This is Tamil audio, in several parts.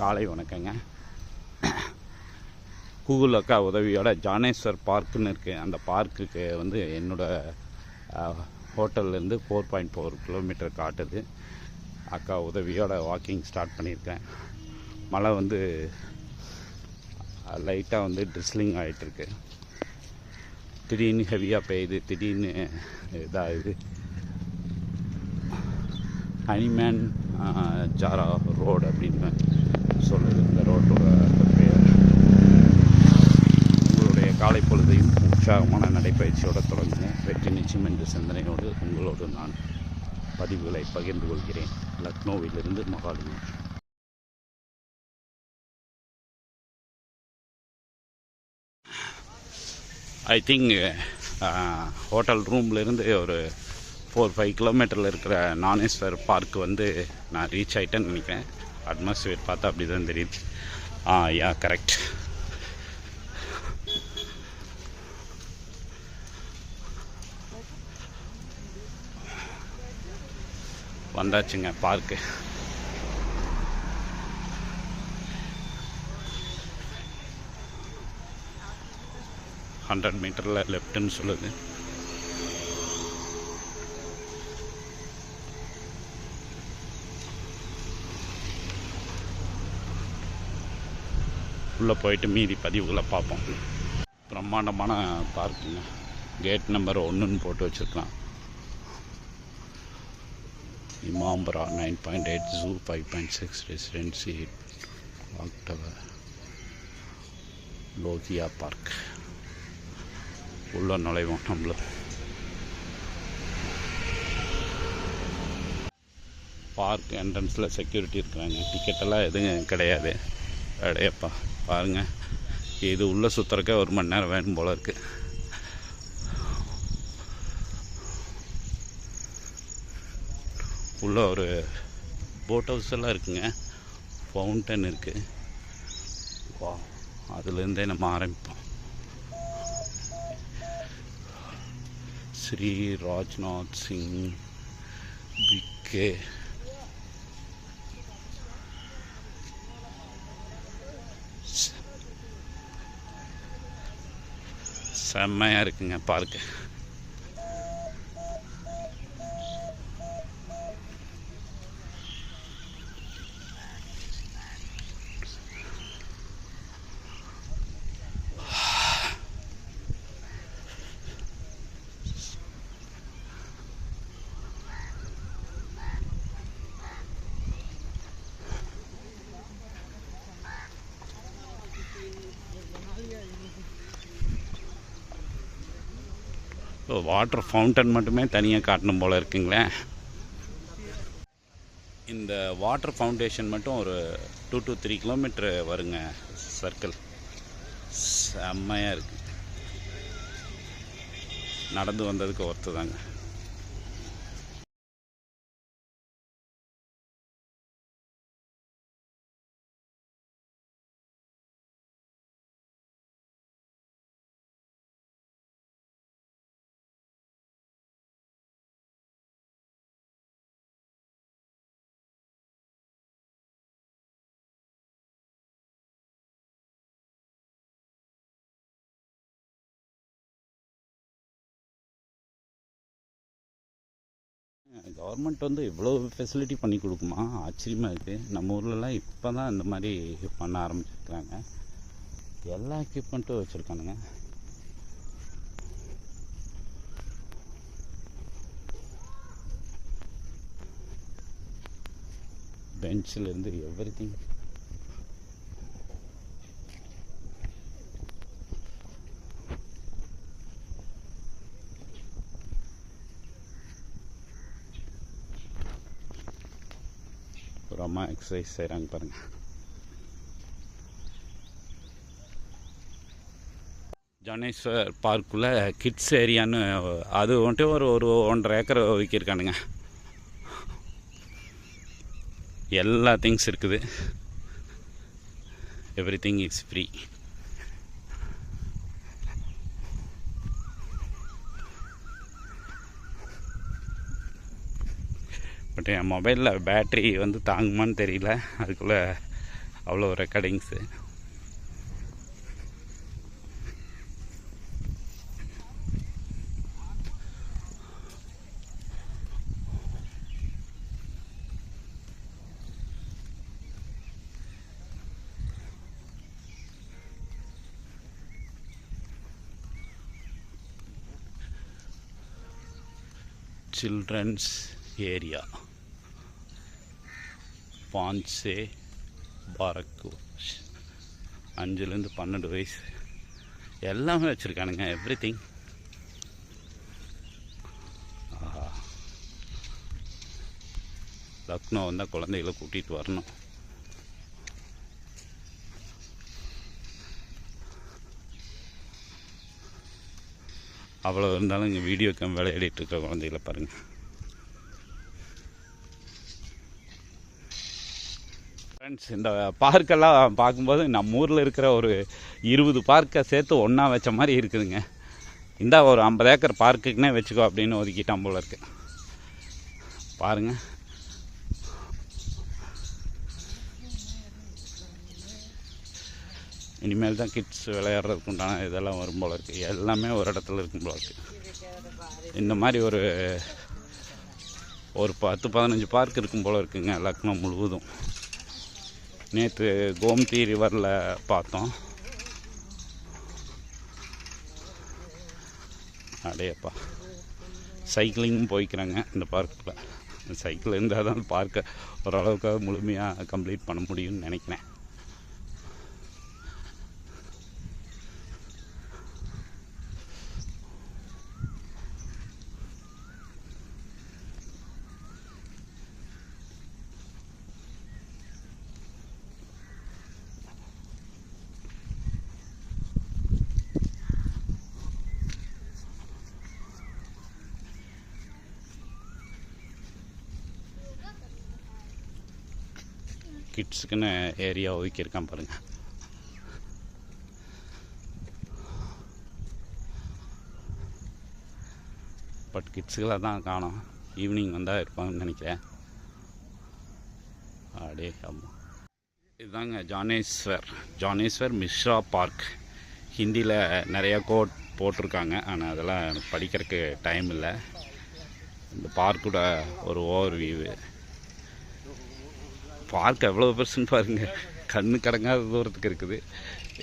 காலை வணக்கங்க. கூகுள் அக்கா உதவியோட ஜானேஸ்வர் பார்க்குன்னு இருக்குது. அந்த பார்க்குக்கு வந்து என்னோடய ஹோட்டல்லேருந்து 4.4 கிலோமீட்டர் காட்டுது. அக்கா உதவியோட வாக்கிங் ஸ்டார்ட் பண்ணியிருக்கேன். மழை வந்து லைட்டாக வந்து ட்ரிஸ்லிங் ஆகிட்டுருக்கு. திடீர்னு ஹெவியாக பெய்யுது, திடீர்னு இதாகுது. ஹனிமேன் ஜாரா ரோடு அப்படின்னு சொல்லுது இந்த ரோட்டோட பேர். உங்களுடைய காலை பொழுதையும் உற்சாகமான நடைப்பயிற்சியோடு தொடங்குங்க. வெற்றி நிச்சயம் என்ற சிந்தனையோடு உங்களோடு நான் பதிவுகளை பகிர்ந்து கொள்கிறேன். லக்னோவிலிருந்து மகாலிங்கம். ஐ திங்க் ஹோட்டல் ரூம்லேருந்து ஒரு 4-5 கிலோமீட்டரில் இருக்கிற ஞானேஸ்வர் பார்க் வந்து நான் ரீச் ஆகிட்டேன்னு நினைக்கிறேன். அட்மாஸ்பியர் பார்த்தா அப்படி தான் தெரியுது. Yeah correct. வந்தாச்சுங்க பார்க்கு. ஹண்ட்ரட் மீட்டரில் லெஃப்ட்டுன்னு சொல்லுது. உள்ளே போயிட்டு மீதி பதிவுகளை பார்ப்போம். பிரம்மாண்டமான பார்க்குங்க. கேட் நம்பர் 1ன்னு போட்டு வச்சுருக்கலாம். Imambara 9.8, zoo 5.6, residency walk tower, Lohia park. உள்ள நுழைவோம் நம்மளும். பார்க் என்ட்ரன்ஸில் செக்யூரிட்டி இருக்கிறாங்க. டிக்கெட்டெல்லாம் எதுவும் கிடையாது. அடையப்பா பாருங்கள், இது உள்ளே சுற்றுறக்கே 1 மணி நேரம் வேணும் போல் இருக்குது. உள்ளே ஒரு போட் ஹவுஸ் எல்லாம் இருக்குங்க. ஃபவுண்டன் இருக்குது. வா, அதுலேருந்தே நம்ம ஆரம்பிப்போம். ஸ்ரீ ராஜ்நாத் சிங் பிகே செம்மையாக இருக்குங்க பார்க்கு. வாட்டர் ஃபவுண்டன் மட்டுமே தனியாக காட்டணும் போல் இருக்குங்களே. இந்த வாட்டர் ஃபவுண்டேஷன் மட்டும் ஒரு 2 to 3 கிலோமீட்டர் வருங்க சர்க்கிள். செம்மையாக இருக்குது. நடந்து வந்ததுக்கு ஒர்த்து தாங்க. கவர்மெண்ட் வந்து இவ்வளோ ஃபெசிலிட்டி பண்ணி கொடுக்குமா, ஆச்சரியமாக இருக்குது. நம்ம ஊர்லலாம் இப்போ தான் இந்த மாதிரி பண்ண ஆரம்பிச்சிருக்கிறாங்க. எல்லா எக்யூப்மெண்ட்டும் வச்சுருக்கானுங்க. பெஞ்சிலேருந்து எவ்ரிதிங். அம்மா எக்ஸசைஸ் செய்கிறாங்க பாருங்கள். ஜானேஸ்வர் பார்க்குள்ளே கிட்ஸ் ஏரியான்னு அது வந்துட்டு ஒரு 1.5 ஏக்கர் ஒதுக்கியிருக்கானுங்க. எல்லா திங்ஸ் இருக்குது. Everything is free. பட் என் மொபைலில் பேட்ரி வந்து தாங்குமான்னு தெரியல. அதுக்குள்ளே அவ்வளோ ரெக்கார்டிங்ஸு. சில்ட்ரன்ஸ் ஏரியா பான்சே பாரக்கு 5லேருந்து 12 வயசு எல்லாமே வச்சுருக்கானுங்க, எவ்ரி திங். லக்னோ வந்தால் குழந்தைகளை கூட்டிகிட்டு வரணும். அவ்வளோ இருந்தாலும் இங்கே வீடியோ கேம் விளையாடிட்டு இருக்கிற குழந்தைகளை பாருங்கள். ஃப்ரெண்ட்ஸ், இந்த பார்க்கெல்லாம் பார்க்கும்போது நம்ம ஊரில் இருக்கிற ஒரு 20 பார்க்கை சேர்த்து ஒன்றா வச்ச மாதிரி இருக்குதுங்க. இந்த ஒரு 50 ஏக்கர் பார்க்குக்குன்னே வச்சுக்கோ அப்படின்னு ஒதுக்கிட்டான் போல இருக்கு. பாருங்கள், இனிமேல் தான் கிட்ஸ் விளையாடுறதுக்கு உண்டான இதெல்லாம் வரும் போல இருக்குது. எல்லாமே ஒரு இடத்துல இருக்கும் போல இருக்குது. இந்த மாதிரி ஒரு 10-15 பார்க் இருக்கும் போல் இருக்குங்க லக்னோ முழுவதும். நேற்று கோம்தி ரிவரில் பார்த்தோம். அடையப்பா, சைக்கிளிங்கும் போய்க்கிறாங்க இந்த பார்க்கில். சைக்கிள் இருந்தால் தான் பார்க்கை ஓரளவுக்காக முழுமையாக கம்ப்ளீட் பண்ண முடியும்னு நினைக்கிறேன். கிட்ஸுக்குன்னு ஏரியா ஒதுக்கியிருக்கான் பாருங்கள். பட் கிட்ஸுக்கெல்லாம் தான் காணோம். ஈவினிங் வந்தால் இருப்பாங்கன்னு நினைக்கிறேன். அப்படியே ஆமாம், இதுதாங்க ஜானேஸ்வர் மிஸ்ரா பார்க். ஹிந்தியில் நிறையா கோட் போட்டிருக்காங்க, ஆனால் அதெல்லாம் எனக்கு படிக்கிறதுக்கு டைம் இல்லை. இந்த பார்க்கோட ஒரு ஓவர் வியூ. பார்க் எவ்வளோ பெருசுன்னு பாருங்கள், கண்ணு கடங்காத தூரத்துக்கு இருக்குது.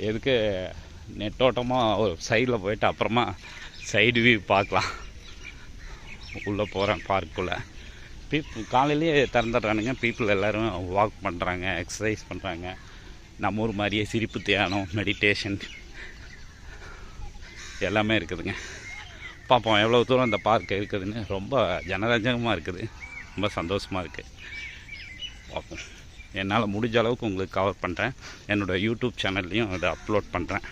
எதுக்கு நெட்டோட்டமாக ஒரு சைடில் போயிட்டு அப்புறமா சைடு வியூ பார்க்கலாம். உள்ளே போகிறேன் பார்க்குள்ளே. காலையிலேயே திறந்துடுறானுங்க. பீப்புள் எல்லோரும் வாக் பண்ணுறாங்க, எக்ஸசைஸ் பண்ணுறாங்க. நம்ம ஊர் மாதிரியே சிரிப்பு தியானம், மெடிடேஷன் எல்லாமே இருக்குதுங்க. பார்ப்போம் எவ்வளோ தூரம் இந்த பார்க் இருக்குதுன்னு. ரொம்ப ஜனரஞ்சகமாக இருக்குது, ரொம்ப சந்தோஷமாக இருக்குது. பார்ப்போம். என்னால் முடிஞ்ச அளவுக்கு உங்களுக்கு கவர் பண்ணுறேன். என்னோடய யூடியூப் சேனல்லையும் அதை அப்லோட் பண்ணுறேன்.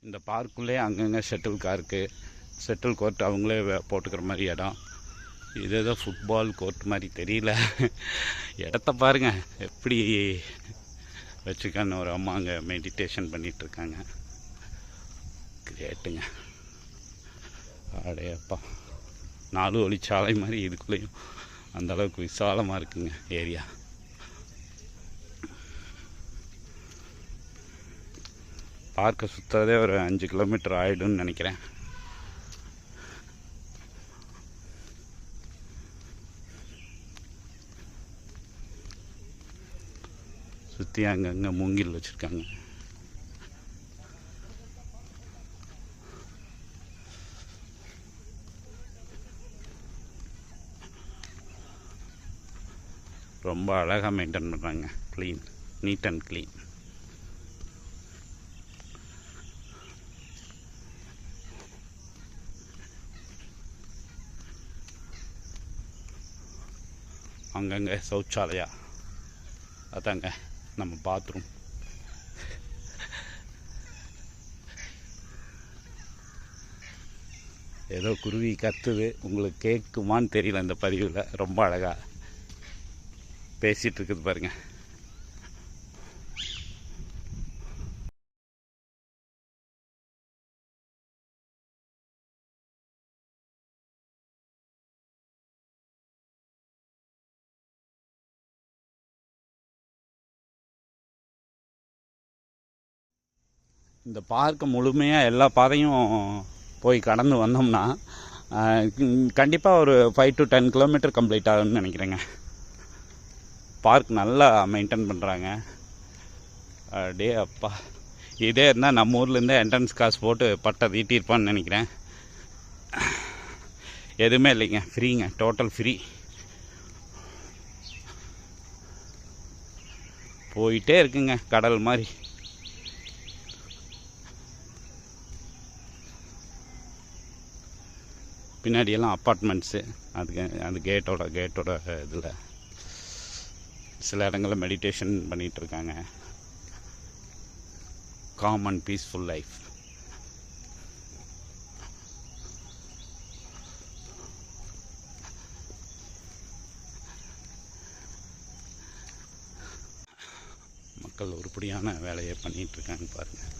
இந்த பார்க்குள்ளே அங்கங்கே ஷட்டில் கோர்ட் அவங்களே போட்டுக்கிற மாதிரி இடம். இது ஏதோ ஃபுட்பால் கோர்ட் மாதிரி தெரியல. இடத்த பாருங்கள் எப்படி வச்சுக்கான்னு. ஒரு அம்மா அங்கே மெடிடேஷன் பண்ணிகிட்ருக்காங்க. கிரேட்டுங்க. அடையப்பா, 4 வழிச்சாலை மாதிரி இதுக்குள்ளேயும் அந்தளவுக்கு விசாலமாக இருக்குங்க ஏரியா. பார்க்கை சுற்றுறதே ஒரு 5 கிலோமீட்டர் ஆகிடும்னு நினைக்கிறேன். சுற்றி அங்கங்கே மூங்கில் வச்சுருக்காங்க. ரொம்ப அழகாக மெயின்டைன் பண்ணுறாங்க. Clean, neat and clean. அங்கங்கே சௌச்சாலயா, அதாங்க நம்ம பாத்ரூம். ஏதோ குருவி கத்துது, உங்களுக்கு கேட்குமான்னு தெரியல இந்த பதிவில். ரொம்ப அழகாக பேசிகிட்டு இருக்குது பாருங்கள். இந்த பார்க்கு முழுமையாக எல்லா பாதையும் போய் கடந்து வந்தோம்னா கண்டிப்பாக ஒரு 5 to 10 கிலோமீட்டர் கம்ப்ளீட் ஆகும்னு நினைக்கிறேங்க. பார்க் நல்லா மெயின்டைன் பண்ணுறாங்க. டே அப்பா, இதே இருந்தால் நம்ம ஊர்லேருந்தே என்ட்ரன்ஸ் காசு போட்டு பட்டை தீட்டியிருப்பான்னு நினைக்கிறேன். எதுவுமே இல்லைங்க, ஃப்ரீங்க, டோட்டல் ஃப்ரீ. போயிட்டே இருக்குங்க கடல் மாதிரி. பின்னாடியெல்லாம் அப்பார்ட்மெண்ட்ஸு. அந்த கேட்டோட இதில் சில இடங்களில் மெடிடேஷன் பண்ணிகிட்ருக்காங்க. Com and peaceful life. மக்கள் உருப்படியான வேலையை பண்ணிகிட்ருக்காங்க பாருங்கள்.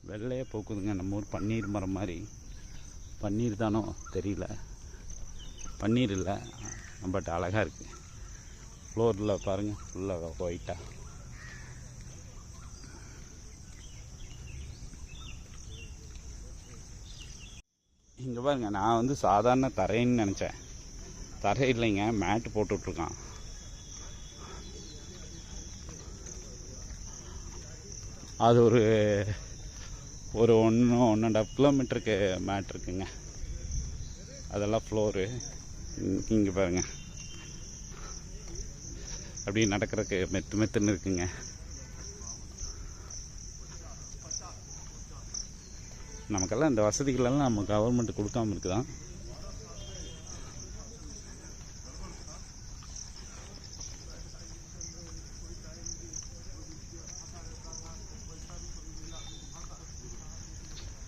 வெள்ளையே போக்குதுங்க. நம்ம ஊர் பன்னீர் மரம் மாதிரி. பன்னீர் தானோ தெரியல, பன்னீர் இல்லை, பட் அழகாக இருக்குது. ஃப்ளோரில் பாருங்கள், ஃபுல்லாக ஒயிட்டாக. இங்கே பாருங்கள், நான் வந்து சாதாரண தரைன்னு நினச்சேன். தரை இல்லைங்க, மேட்டு போட்டுட்ருக்கான். அது ஒரு 1.5 கிலோமீட்டருக்கு மேட் இருக்குங்க. அதெல்லாம் ஃப்ளோரு. இங்கே பாருங்கள், அப்படி நடக்கிறதுக்கு மெத்துன்னு இருக்குங்க. நமக்கெல்லாம் இந்த வசதிகளெல்லாம் நம்ம கவர்மெண்ட் கொடுக்காமல் இருக்குதான்.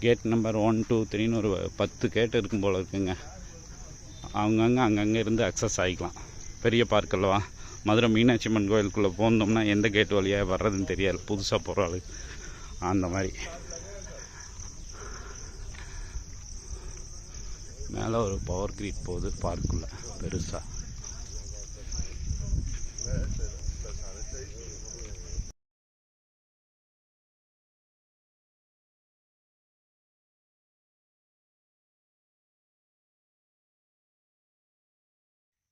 கேட் நம்பர் 1, 2, 3ன்னு ஒரு 10 கேட் இருக்கும் போல் இருக்குங்க. அங்கங்கே இருந்து அக்சஸ் ஆகிக்கலாம். பெரிய பார்க் அல்லவா. மதுரை மீனாட்சி அம்மன் கோயிலுக்குள்ளே போனோம்னா எந்த கேட் வழியாக வர்றதுன்னு தெரியாது, புதுசாக போகிற ஆளு. அந்த மாதிரி மேலே ஒரு பவர் கிரிட் போகுது பார்க்குள்ளே பெருசாக.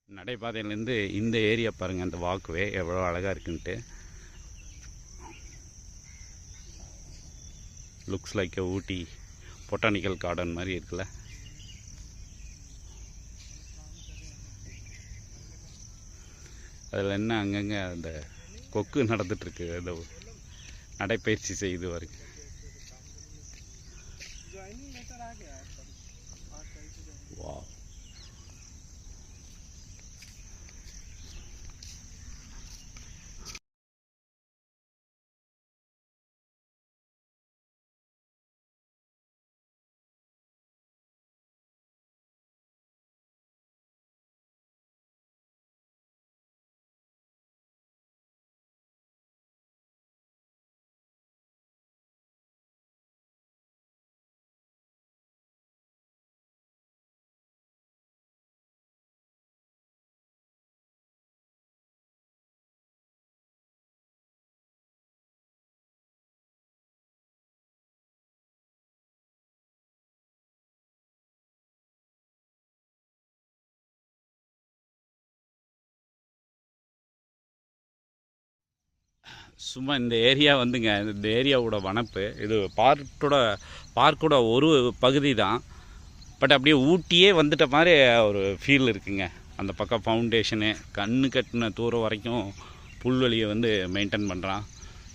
நடைபாதையிலேருந்து இந்த ஏரியா பாருங்கள், அந்த வாக்வே எவ்வளோ அழகாக இருக்குன்ட்டு. லுக்ஸ் லைக் ஊட்டி பொட்டானிக்கல் கார்டன் மாதிரி இருக்குல்ல. அதில் என்ன அங்கங்கே அந்த கொக்கு நடந்துட்டுருக்கு, அந்த நடைப்பயிற்சி செய்து வருங்க. வா. சும்மா இந்த ஏரியா வந்துங்க, இந்த ஏரியாவோட வனப்பு இது பார்க்கோட ஒரு பகுதி தான். பட் அப்படியே ஊட்டியே வந்துட்ட மாதிரி ஒரு ஃபீல் இருக்குங்க. அந்த பக்கம் ஃபவுண்டேஷனு கண்ணு கட்டின தூரம் வரைக்கும் புல்வெளியை வந்து மெயின்டைன் பண்ணுறான்.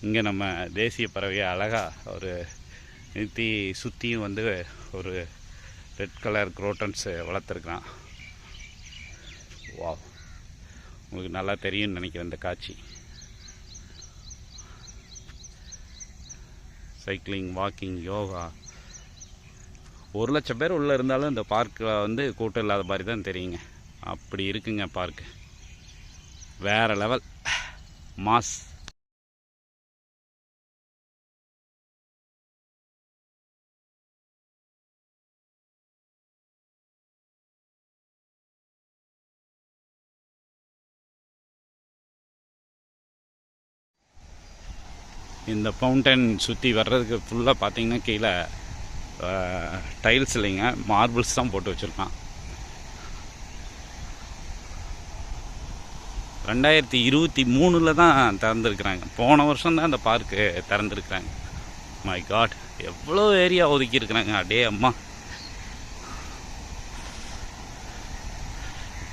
இங்கே நம்ம தேசிய பறவையை அழகாக ஒரு நிறுத்தி சுற்றியும் வந்து ஒரு ரெட் கலர் குரோட்டன்ஸு வளர்த்துருக்குறான். வா, உங்களுக்கு நல்லா தெரியும்னு நினைக்கிறேன் இந்த காட்சி. சைக்கிளிங், வாக்கிங், யோகா, 1,00,000 பேர் உள்ளே இருந்தாலும் இந்த பார்க்கில் வந்து கூட்டம் இல்லாத மாதிரி தான் தெரியுங்க. அப்படி இருக்குங்க பார்க்கு, வேறு லெவல் மாஸ். இந்த ஃபவுண்டன் சுற்றி வர்றதுக்கு ஃபுல்லாக பார்த்தீங்கன்னா கீழே டைல்ஸ் இல்லைங்க, மார்பிள்ஸ் தான் போட்டு வச்சுருக்கான். 2023 தான் திறந்துருக்குறாங்க. போன வருஷம் தான் அந்த பார்க்கு திறந்துருக்குறாங்க. மை காட், எவ்வளோ ஏரியா ஒதுக்கியிருக்கிறாங்க. அடே அம்மா,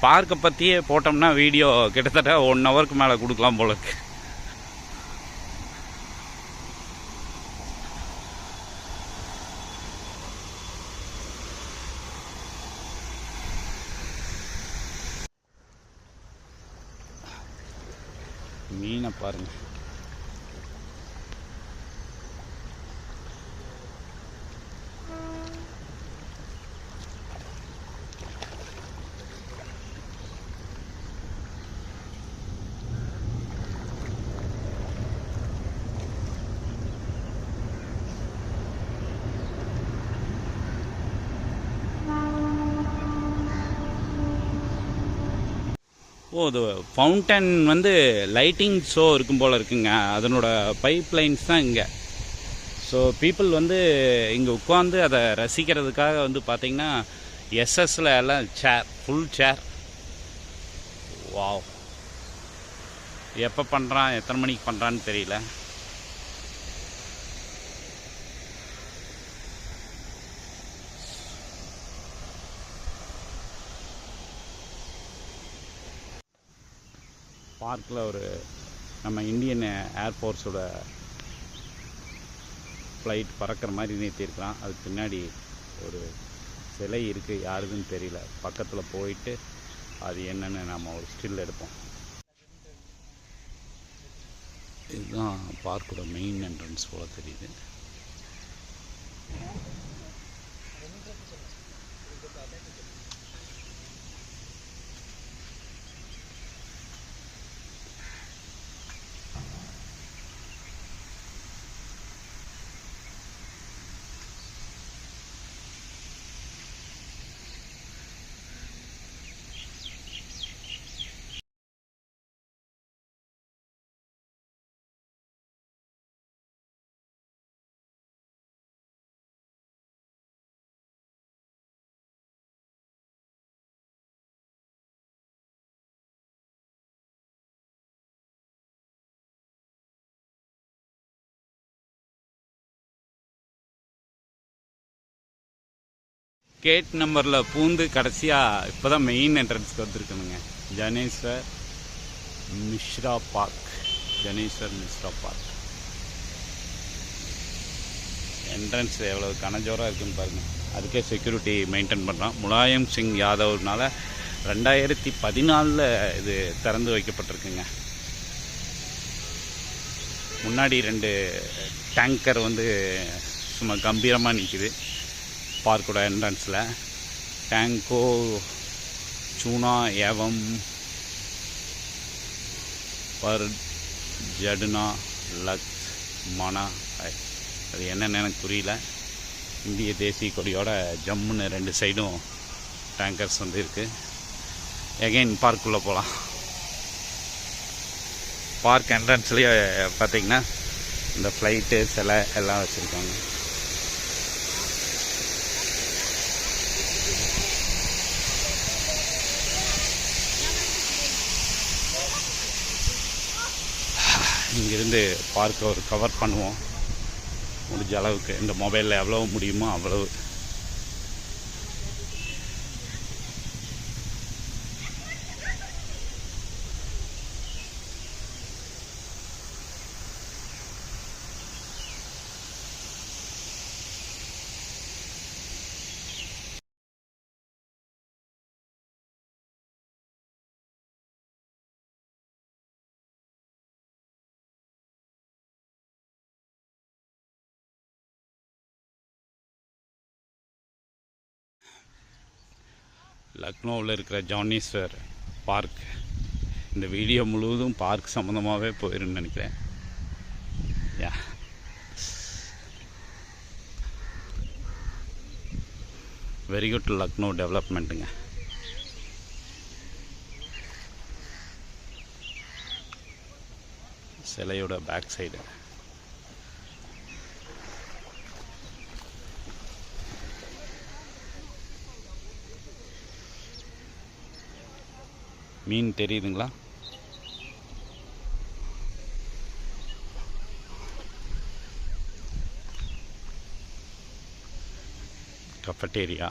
பார்க்கை பற்றியே போட்டோம்னா வீடியோ கிட்டத்தட்ட 1 ஹவருக்கு மேலே கொடுக்கலாம் போல இருக்கு. மீனை பாருங்க. இது ஃபவுண்டன் வந்து லைட்டிங் ஷோ இருக்கும் போல் இருக்குங்க. அதனோட பைப் லைன்ஸ் தான் இங்கே. ஸோ பீப்புள் வந்து இங்கே உட்காந்து அதை ரசிக்கிறதுக்காக வந்து பார்த்திங்கன்னா எஸ்எஸ்ல எல்லாம் சேர், ஃபுல் சேர். வாவ், எப்போ பண்ணுறான், எத்தனை மணிக்கு பண்ணுறான்னு தெரியல. பார்க்கில் ஒரு நம்ம இந்தியன் ஏர்ஃபோர்ஸோட ஃப்ளைட் பறக்கிற மாதிரி நிறுத்தியிருக்கலாம். அதுக்கு பின்னாடி ஒரு சிலை இருக்குது, யாருதுன்னு தெரியல. பக்கத்தில் போயிட்டு அது என்னென்னு நம்ம ஒரு ஸ்டில் எடுப்போம். இதுதான் பார்க்கோட மெயின் என்ட்ரன்ஸ் போல் தெரியுது. கேட் நம்பரில் பூந்து கடைசியாக இப்போ தான் மெயின் என்ட்ரன்ஸ்க்கு வந்துருக்கணுங்க. Janeshwar Mishra park. Janeshwar Mishra park entrance எவ்வளோ கனஜோராக இருக்குன்னு பாருங்கள். அதுக்கே செக்யூரிட்டி மெயின்டைன் பண்ணுறான். முலாயம் சிங் யாதவ்னால 2014 இது திறந்து வைக்கப்பட்டிருக்குங்க. முன்னாடி 2 டேங்கர் வந்து சும்மா கம்பீரமாக நிற்கிது பார்க்கோட என்ட்ரன்ஸில். டேங்கோ चूना एवं पर जडना लक्स मना அது என்னன்னு எனக்கு புரியல. இந்திய தேசிய கொடியோட ஜம்முன்னு 2 சைடும் டேங்கர்ஸ் வந்து இருக்குது. எகைன் பார்க்குள்ளே போகலாம். பார்க் என்ட்ரன்ஸ்லேயே பார்த்திங்கன்னா இந்த ஃப்ளைட்டு சிலை எல்லாம் வச்சுருக்காங்க. இங்கேருந்து பார்க்க ஒரு கவர் பண்ணுவோம் முடிஞ்ச அளவுக்கு. இந்த மொபைலில் எவ்வளோ முடியுமோ அவ்வளவு. லக்னோவில் இருக்கிற ஜானேஸ்வர் பார்க். இந்த வீடியோ முழுவதும் பார்க் சம்மந்தமாகவே போயிருன்னு நினைக்கிறேன். யா, வெரி குட் லக்னோ டெவலப்மெண்ட்டுங்க. சிலையோட பேக் சைடு மீன் தெரியுதுங்களா? கஃபட்டேரியா.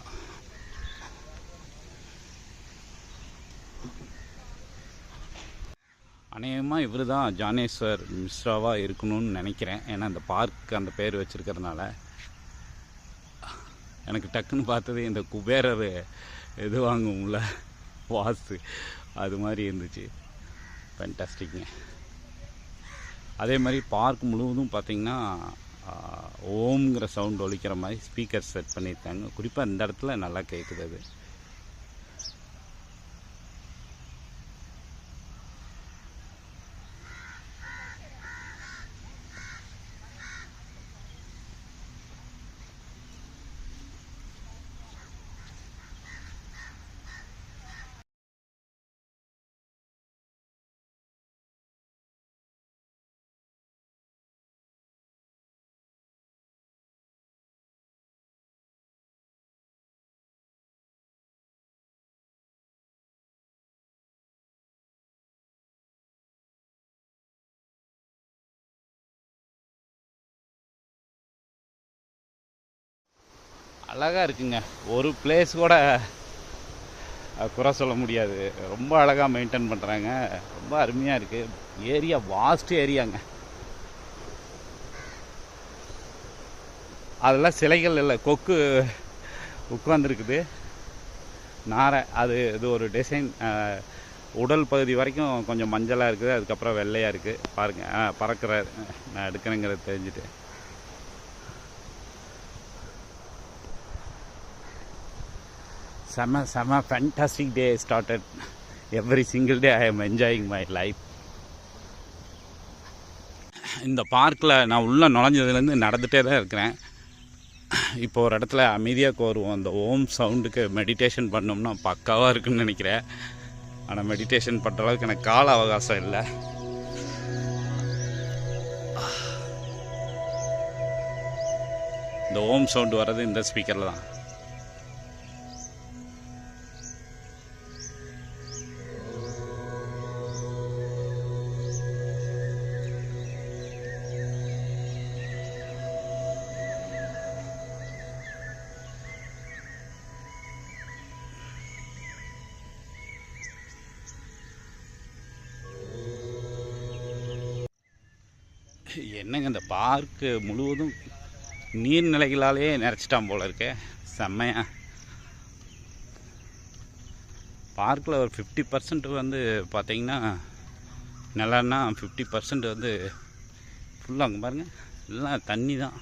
அநேகமாக இவர் தான் ஜானேஸ்வர் மிஸ்ராவாக இருக்கணும்னு நினைக்கிறேன். ஏன்னா அந்த பார்க் அந்த பேர் வச்சுருக்கிறதுனால. எனக்கு டக்குன்னு பார்த்தது இந்த குபேரர் இது வாங்கும்ல வாசு, அது மாதிரி இருந்துச்சு. ஃபேண்டாஸ்டிக்ங்க. அதே மாதிரி பார்க் முழுவதும் பார்த்திங்கன்னா ஓம்ங்கிற சவுண்ட் ஒலிக்கிற மாதிரி ஸ்பீக்கர் செட் பண்ணியிருக்காங்க. குறிப்பாக இந்த இடத்துல நல்லா கேட்குது அது. அழகாக இருக்குங்க. ஒரு பிளேஸ் கூட குறை சொல்ல முடியாது. ரொம்ப அழகாக மெயின்டைன் பண்ணுறாங்க. ரொம்ப அருமையாக இருக்குது. ஏரியா வாஸ்ட் ஏரியாங்க. அதெல்லாம் சிலைகள் இல்லை, கொக்கு உட்காந்துருக்குது நாரை. அது இது ஒரு டிசைன். உடல் பகுதி வரைக்கும் கொஞ்சம் மஞ்சளாக இருக்குது, அதுக்கப்புறம் வெள்ளையாக இருக்குது. பாருங்கள், பறக்கிற நான் எடுக்கிறேங்கிறத தெரிஞ்சுட்டு. செம fantastic day started. Every single day I am enjoying my life. இந்த பார்க்கில் நான் உள்ளே நுழைஞ்சதுலேருந்து நடந்துகிட்டே தான் இருக்கிறேன். இப்போ ஒரு இடத்துல அமைதியாக வருவோம். அந்த ஓம் சவுண்டுக்கு மெடிடேஷன் பண்ணோம்னா பக்காவாக இருக்குன்னு நினைக்கிறேன். ஆனால் மெடிடேஷன் பண்ணுற அளவுக்கு எனக்கு கால அவகாசம் இல்லை. இந்த ஓம் சவுண்டு வர்றது இந்த ஸ்பீக்கரில் தான். என்னங்க, இந்த பார்க்கு முழுவதும் நீர்நிலைகளாலே நிறச்சிட்டான் போல இருக்கே. செம்மையா. பார்க்கில் ஒரு 50% வந்து பார்த்திங்கன்னா நிலன்னா 50% வந்து ஃபுல்லாக அங்கே பாருங்கள் எல்லாம் தண்ணி தான்.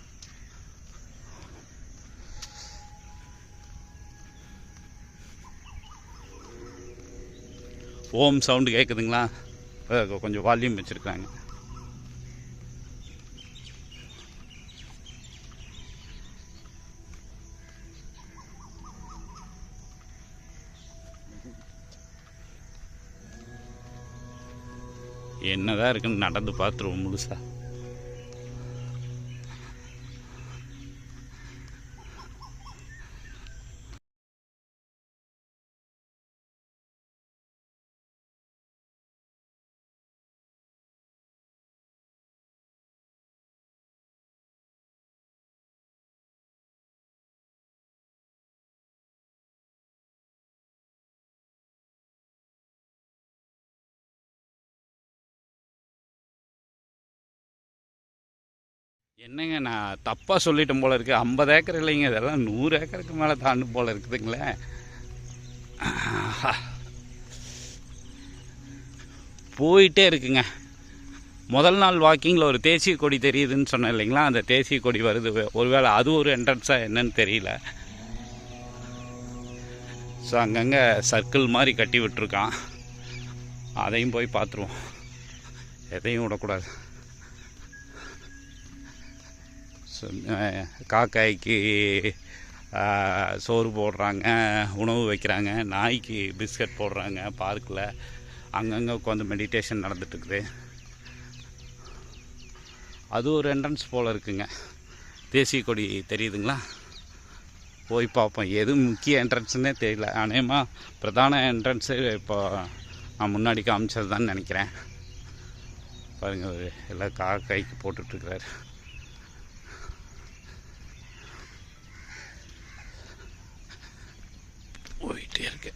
ஓம் சவுண்டு கேட்குதுங்களா? கொஞ்சம் வால்யூம் வச்சுருக்காங்க. என்னதான் இருக்குன்னு நடந்து பார்த்துருவோம் முழுசா. என்னங்க நான் தப்பாக சொல்லிட்டேன் போல இருக்குது. 50 ஏக்கர் இல்லைங்க, இதெல்லாம் 100 ஏக்கருக்கு மேலே தாண்டும் போல் இருக்குதுங்களே. போயிட்டே இருக்குங்க. முதல் நாள் வாக்கிங்கில் ஒரு தேசிய கொடி தெரியுதுன்னு சொன்னேன் இல்லைங்களா, அந்த தேசிய கொடி வருது. ஒருவேளை அது ஒரு என்ட்ரன்ஸாக என்னன்னு தெரியல. ஸோ அங்கங்கே சர்க்கிள் மாதிரி கட்டி விட்டுருக்கான், அதையும் போய் பார்த்துருவோம். எதையும் விடக்கூடாது. காக்காய்க்கு சோறு போடுறாங்க, உணவு வைக்கிறாங்க, நாய்க்கு பிஸ்கட் போடுறாங்க பார்க்கில். அங்கங்கே உட்காந்து மெடிடேஷன் நடந்துட்டுருக்குது. அது ஒரு என்ட்ரன்ஸ் போல் இருக்குங்க. தேசிய கொடி தெரியுதுங்களா? போய் பார்ப்போம். எது முக்கிய என்ட்ரன்ஸுன்னே தெரியல. அநேகமாக பிரதான என்ட்ரன்ஸு இப்போ நான் முன்னாடி காமிச்சது தான் நினைக்கிறேன். பாருங்கள், எல்லாம் காக்காய்க்கு போட்டுட்ருக்கிறாரு. போயிட்டே இருக்கு.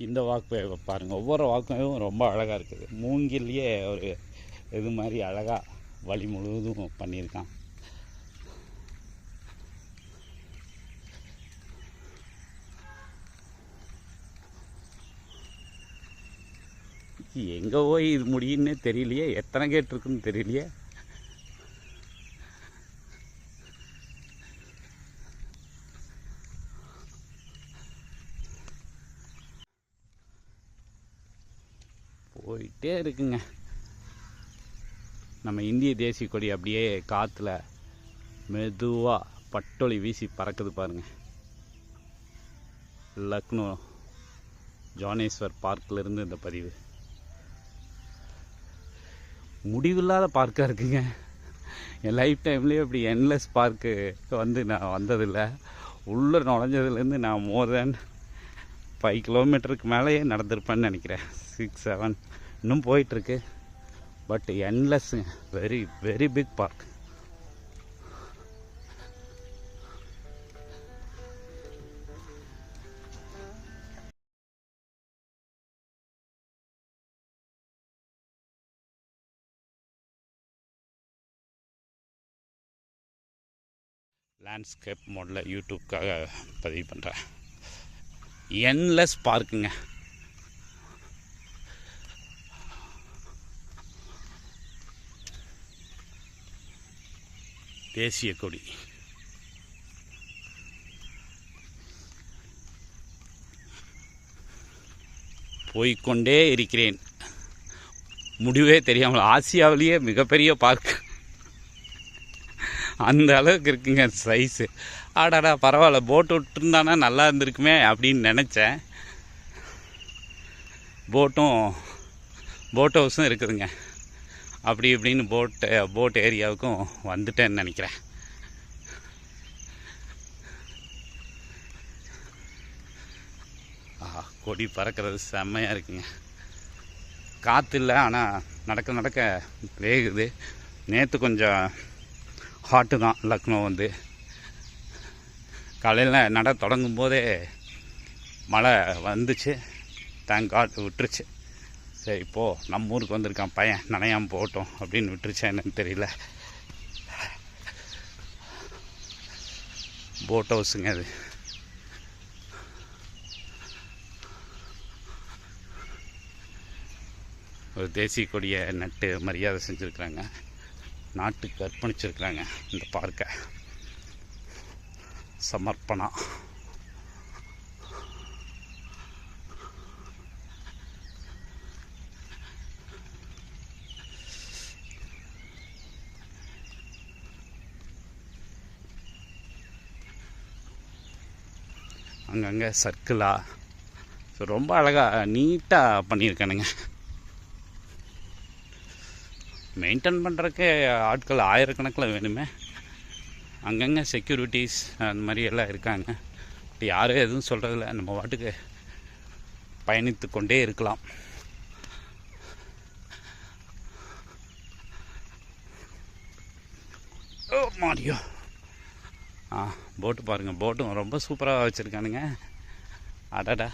இந்த வாக்கு பாருங்கள், ஒவ்வொரு வாக்கும் ரொம்ப அழகாக இருக்குது. மூங்கிலேயே ஒரு இது மாதிரி அழகாக வழி முழுவதும் பண்ணியிருக்கான். எங்கே போய் இது முடியுன்னே தெரியலையே, எத்தனை கேட் இருக்குன்னு தெரியலையே. போயிட்டே இருக்குங்க. நம்ம இந்திய தேசிய கொடி அப்படியே காற்றுல மெதுவாக பட்டொளி வீசி பறக்குது பாருங்கள். லக்னோ ஜானேஸ்வர் பார்க்கிலிருந்து இந்த பதிவு. முடிவில்லாத பார்க்காக இருக்குங்க. என் லைஃப் டைம்லேயே இப்படி என்லெஸ் பார்க்கு நான் வந்ததில்லை. உள்ளே நுழைஞ்சதுலேருந்து நான் மோர் தேன் 5 கிலோமீட்டருக்கு மேலேயே நடந்திருப்பேன்னு நினைக்கிறேன். 6-7 இன்னும் போயிட்டுருக்கு. பட் என்லெஸ்ஸுங்க, very very big park. Landscape மோடில் யூடியூப்காக பதிவு பண்ணுறேன். என்லெஸ் பார்க்குங்க. தேசிய கொடி போய்கொண்டே இருக்கிறேன். முடிவே தெரியாமல். ஆசியாவிலேயே மிகப்பெரிய பார்க், அந்த அளவுக்கு இருக்குங்க சைஸு. ஆடாடா பரவாயில்ல, போட்டு விட்டுருந்தானா நல்லா இருந்திருக்குமே அப்படின்னு நினச்சேன். போட் ஹவுஸும் இருக்குதுங்க. அப்படி இப்படின்னு போட் ஏரியாவுக்கும் வந்துட்டேன்னு நினைக்கிறேன். கொடி பறக்கிறது செம்மையாக இருக்குங்க. காற்று இல்லை, ஆனால் நடக்க வேகுது. நேற்று கொஞ்சம் ஹாட்டு தான் லக்னோ காலையில் நட தொடங்கும் போதே மழை வந்துச்சு. தேங்க் காட் விட்டுருச்சு. சரி, இப்போது நம்ம ஊருக்கு வந்திருக்கான் பையன், நனையாமல் போகட்டும் அப்படின்னு விட்டுருச்சா என்னன்னு தெரியல. போட் ஹவுஸுங்க அது. ஒரு தேசிய கொடியை நட்டு மரியாதை செஞ்சுருக்குறாங்க, நாட்டுக்கு அர்ப்பணிச்சிருக்கிறாங்க இந்த பார்க்கை. சமர்ப்பணா. அங்கங்கே சர்க்கிளாக ஸோ ரொம்ப அழகாக நீட்டாக பண்ணியிருக்கானுங்க. மெயின்டைன் பண்ணுறதுக்கு ஆட்கள் ஆயிரக்கணக்கில் வேணுமே. அங்கங்கே செக்யூரிட்டிஸ் அந்த மாதிரி எல்லாம் இருக்காங்க. பட் யாரும் எதுவும் சொல்கிறதில்ல. நம்ம வாட்டுக்கு பயணித்து கொண்டே இருக்கலாம். ஓ மாடியோ. போட்டு பாருங்கள், போட்டும் ரொம்ப சூப்பராக வச்சுருக்கானுங்க. அடடா,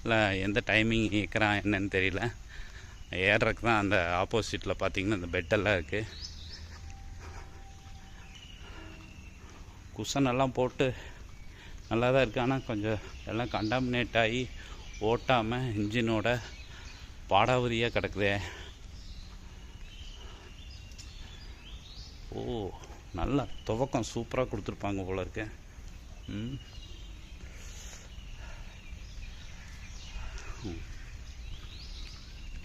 இல்லை எந்த டைமிங் இயக்கிறான் என்னன்னு தெரியல. ஏறுறதுக்கு தான் அந்த ஆப்போசிட்டில் பார்த்திங்கன்னா இந்த பெட்டெல்லாம் இருக்குது. குஷனெல்லாம் போட்டு நல்லா தான் இருக்குது. ஆனால் கொஞ்சம் எல்லாம் கண்டாமினேட் ஆகி ஓட்டாமல் இன்ஜினோட பாடாவதியாக கிடக்குதே. ஓ, நல்லா துவக்கம் சூப்பராக கொடுத்துருப்பாங்க போல இருக்கு.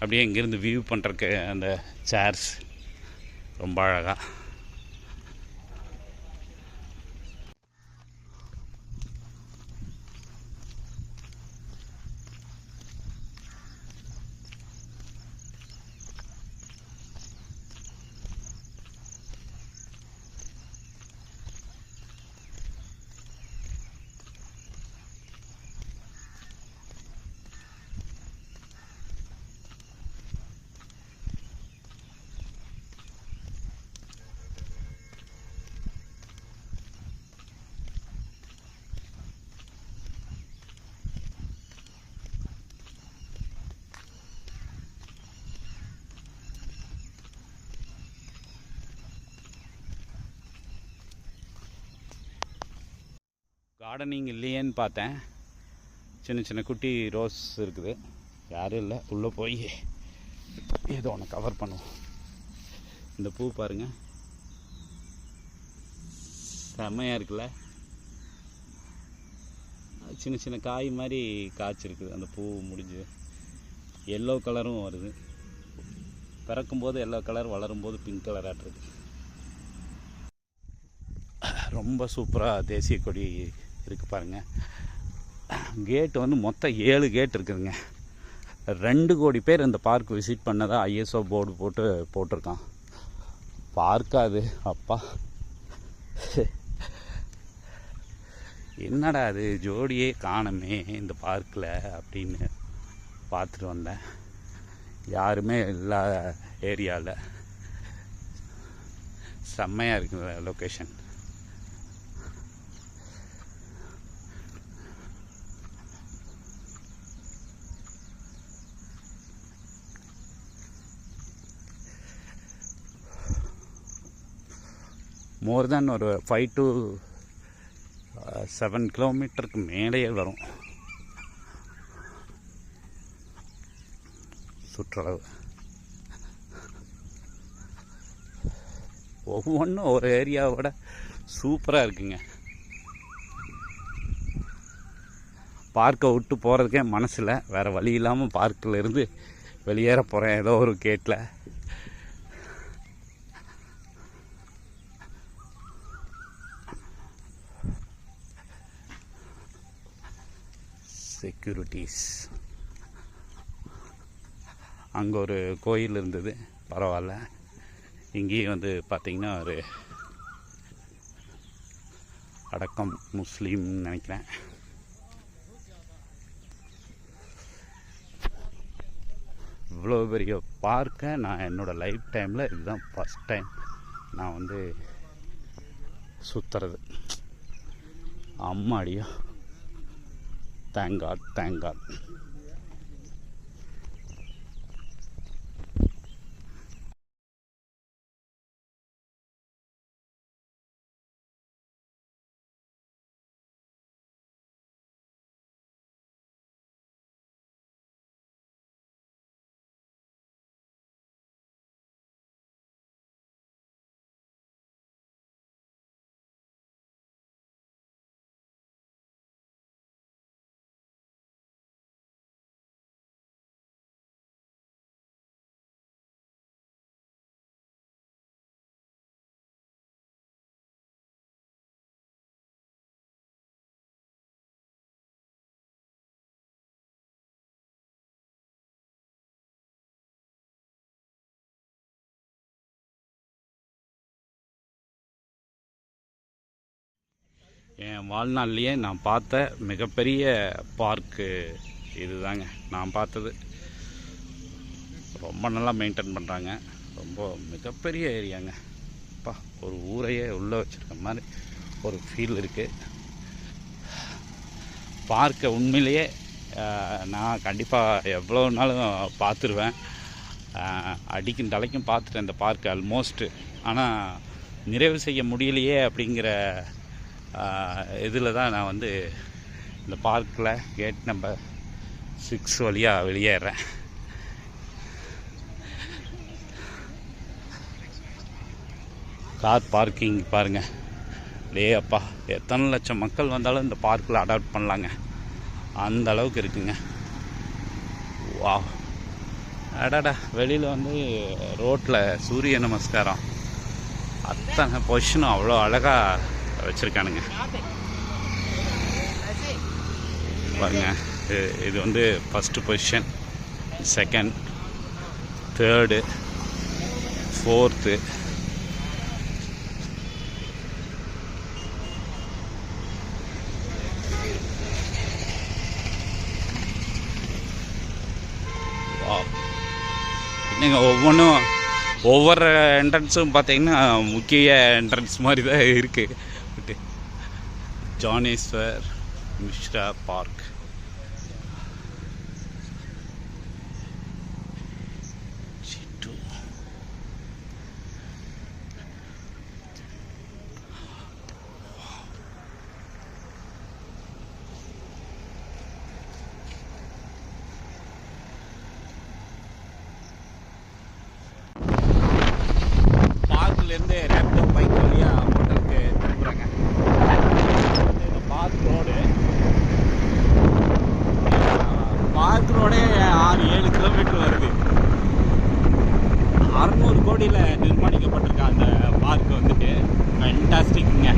அப்படியே இங்கேருந்து வியூ பண்ணுறக்கு அந்த சேர்ஸ் ரொம்ப அழகாக. கார்டனிங் இல்லையேன்னு பார்த்தேன். சின்ன சின்ன குட்டி ரோஸ் இருக்குது. யாரும் இல்லை. உள்ளே போய் ஏதோ ஒன்று கவர் பண்ணுவோம். இந்த பூ பாருங்கள், செம்மையாக இருக்குல்ல. சின்ன சின்ன காய் மாதிரி காய்ச்சிருக்குது. அந்த பூ முடிஞ்சு எல்லோ கலரும் வருது. பிறக்கும்போது எல்லோ கலர், வளரும்போது பிங்க் கலர் ஆட்டுருக்கு. ரொம்ப சூப்பராக தேசிய கொடி இருக்குது பாருங்கள். கேட்டு வந்து மொத்தம் 7 கேட் இருக்குதுங்க. 2 கோடி பேர் இந்த பார்க் விசிட் பண்ணதாக ஐஎஸ்ஓ போர்டு போட்டிருக்கான். பார்க்கா அது? அப்பா, என்னடா அது ஜோடியே காணமே இந்த பார்க்கில் அப்படின்னு பார்த்துட்டு வந்தேன். யாருமே இல்லாத ஏரியாவில் செம்மையாக இருக்குது லொக்கேஷன். மோர் தேன் ஒரு 5 to 7 கிலோமீட்டருக்கு மேலேயே வரும் சுற்றளவு. ஒவ்வொன்றும் ஒரு ஏரியாவோட சூப்பராக இருக்குங்க. பார்க்கை விட்டு போகிறதுக்கே மனசில், வேறு வழி இல்லாமல் பார்க்கில் இருந்து வெளியேற போகிறேன் ஏதோ ஒரு கேட்டில். செக்யூரிட்டிஸ். அங்கே ஒரு கோயில் இருந்தது, பரவாயில்ல. இங்கேயும் வந்து பார்த்திங்கன்னா ஒரு அடக்கம் முஸ்லீம்னு நினைக்கிறேன். இவ்வளோ பெரிய பார்க்கை நான் என்னோடய லைஃப் டைமில் இதுதான் ஃபஸ்ட் டைம் நான் வந்து சுற்றுறது. அம்மாடியோ, தேங்க் காட், தேங்க் காட். என் வாழ்நாள்லேயே நான் பார்த்த மிகப்பெரிய பார்க்கு இதுதாங்க நான் பார்த்தது. ரொம்ப நல்லா மெயின்டைன் பண்ணுறாங்க. ரொம்ப மிகப்பெரிய ஏரியாங்க. அப்பா, ஒரு ஊரையே உள்ளே வச்சுருக்க மாதிரி ஒரு ஃபீல் இருக்குது. பார்க்க உண்மையிலேயே நான் கண்டிப்பாக எவ்வளோ நாளும் பார்த்துருவேன். அடிக்கும் தலைக்கும் பார்த்துட்டேன் இந்த பார்க் ஆல்மோஸ்ட்டு. ஆனால் நிறைவு செய்ய முடியலையே அப்படிங்கிற இதில் தான் நான் வந்து இந்த பார்க்கில் கேட் நம்பர் 6 வழியாக வெளியேறேன். கார் பார்க்கிங் பாருங்கள். அப்பா எத்தனை லட்சம் மக்கள் வந்தாலும் இந்த பார்க்கில் அடாப்ட் பண்ணலாங்க, அந்த அளவுக்கு இருக்குங்க. வா அடாடா, வெளியில் வந்து ரோட்டில் சூரிய நமஸ்காரம் அத்தனை பொசிஷனும் அவ்வளோ அழகாக வச்சுருக்கானுங்க பாருங்க. இது வந்து first position, second, third, fourth. நீங்கள் ஒவ்வொரு என்ட்ரன்ஸும் பார்த்தீங்கன்னா முக்கிய என்ட்ரன்ஸ் மாதிரி தான் இருக்குது. ஜானேஸ்வர் மிஸ்ரா பார்க். பார்க்லேருந்து ரேப்டோ பைக் வழியாக ஹோட்டலுக்கு திரும்புகிறாங்க. பார்க் ரோடு, பார்க் ரோடே 6-7 கிலோமீட்டர் வருது. 600 கோடியில் நிர்மாணிக்கப்பட்டிருக்க அந்த பார்க் வந்துட்டு ஃபேண்டாஸ்டிக்குங்க.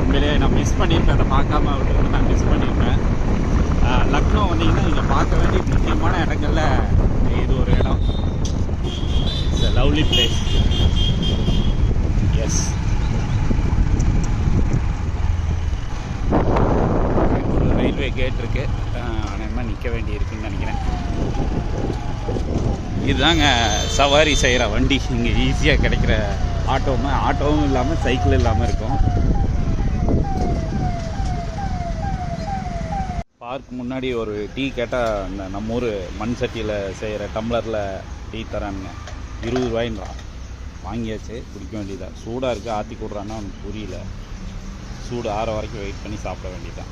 உண்மையிலே நான் மிஸ் பண்ணியிருப்பேன், அதை பார்க்காம விட்டு நான் மிஸ் பண்ணியிருப்பேன். லக்னோ வந்தீங்கன்னா நீங்கள் பார்க்க வேண்டிய முக்கியமான இடங்களில் இது ஒரு இடம். It's a lovely place. Yes, ஒரு ரயில்வே கேட் இருக்குது, அநேகமாக நிற்க வேண்டி இருக்குன்னு நினைக்கிறேன். இதுதாங்க சவாரி செய்கிற வண்டி. இங்கே ஈஸியாக கிடைக்கிற ஆட்டோவும் இல்லாமல் சைக்கிள் இல்லாமல் இருக்கும். பார்க் முன்னாடி ஒரு டீ கேட்டால் அந்த நம்ம ஊர் மண் சட்டியில் செய்கிற டம்ளரில் டீ தரானுங்க. 20 ரூபாயின்றான். வாங்கியாச்சு, குடிக்க வேண்டியதான். சூடாக இருக்குது, ஆற்றி கொடுறான்னா அவனுக்கு புரியல. சூடு ஆற வரைக்கும் வெயிட் பண்ணி சாப்பிட வேண்டியதான்.